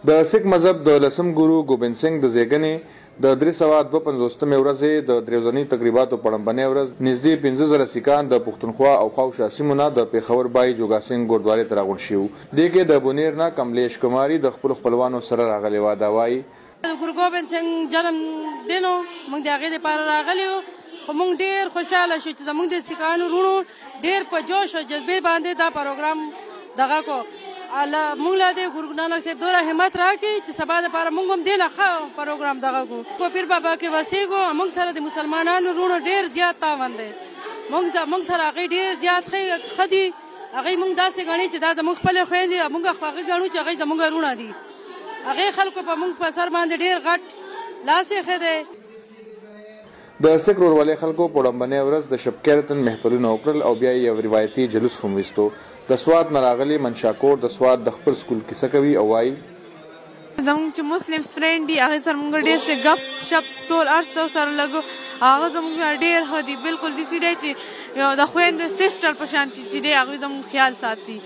د سکھ مذهب د لسم ګورو ګوبند سنګ د زیږنې د 352 ورځې د دریوزنی تقریباتو پړمبنۍ ورځ نږدې 15,000 سکان د پښتونخوا او خاوشا سیمونه د پیښور بای جوګا سنګ ګوردوارې ته راغونډ شوي وو. دې کې د بونیر نه کملیش کماري د خپلو خپلوانو سره راغلې وه. دا وایي ګورو ګوبند سنګ جنم دین و، موږ د هغې دپاره راغلي یو، خو موږ ډېر خوشحاله شو چې زموږ د سکانو وروڼو ډېر په جوش او جذبې باندې دا پروګرام دغه کو. موږ له دې ګورو نانک صاحب دومره همت راکړي چې سبا دپاره موږ هم دې نه ښه پروګرام دغه کړو. په پیر بابا کې وسیږو، موږ سره د مسلمانانو وروڼو ډېر زیات تعاون دی. موږ سره هغوی ډېر زیات ښه دي. هغوی موږ داسې ګڼي چې دا زموږ خپلې خویندې، موږ هغوی ګڼو چې هغوی زموږ وروڼه دي. هغې خلکو په موږ په سر باندې ډېر غټ لاس ایښی دی. د سکھ ورورولۍ خلکو په وړاندې ورځ د شب کیرتن محفلونه وکړل او بیا یې یو روایتي جلوس هم ویستو. د سوات نه راغلي منشا کور د سوات د خپل سکول کیسه کوي او وایي زموږ چې مسلم فرینډ دي هغې سره موږ ډېر ښه ګپ شپ ټول هر څه ورسره لګو. هغه زموږ ډېر ښه دي، بلکل داسې دی چې د خویندو سسټر په شان چې دی هغوی زموږ خیال ساتي.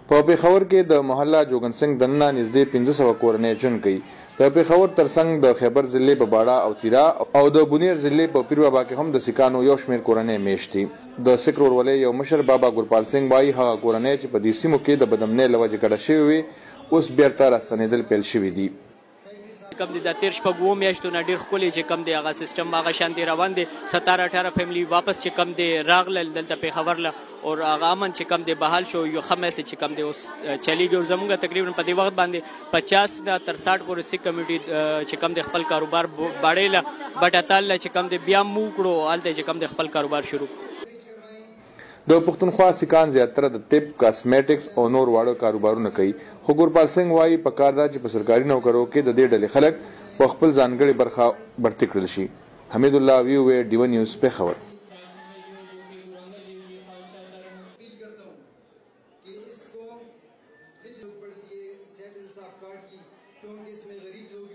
په پېښور کې د محله جوګن سنګ دننه نږدې 1500 کورنۍ ژوند کوي. د پېښور ترڅنګ د خیبر ضلع په باړه او تیرا او د بونیر ضلع په پیر بابا کې هم د سکانو یو شمېر کورنۍ میشت دي. د سکھ ورورولۍ یو مشر بابا ګورپال سنګ وایي هغه کورنۍ چې په دې سیمو کې د بدامنۍ له وجې کډه شوې وي اوس بیرته راستنېدل پیل شوي دي. کم دی د تیر شپږ اووه میاشتو نه ډېر ښکلی چې کم دی هغه سیسټم هغه شانتې روان دی. 17-18 فیملی واپس چې کم دی راغلل دلته پېښور له او هغه امن چې کم دی بحال شو. یو ښه میسج چې کم دی اوس چلیږي او زموږ تقریبا په دې وخت باندې 50 نه تر 60 پورې سکھ کمیونټي چې کم دی خپل کاروبار باړې له بټاتال چې کم دی بیا مو کړو هلته چې کم دی خپل کاروبار شروع. د پښتونخوا سکان زیاتره د طب، کاسمیټکس او نور واړه کاروبارونه کوي. خو ګورپال سنګ وایي پکار ده چې په سرکاري نوکرو کې د دې ډلې خلک په خپل ځانګړې برخه برتي کړل شي. حمید الله ویوې ډیو نیوز پېښور. सेहत इंसाफ कार्ड की, क्योंकि इसमें गरीब लोग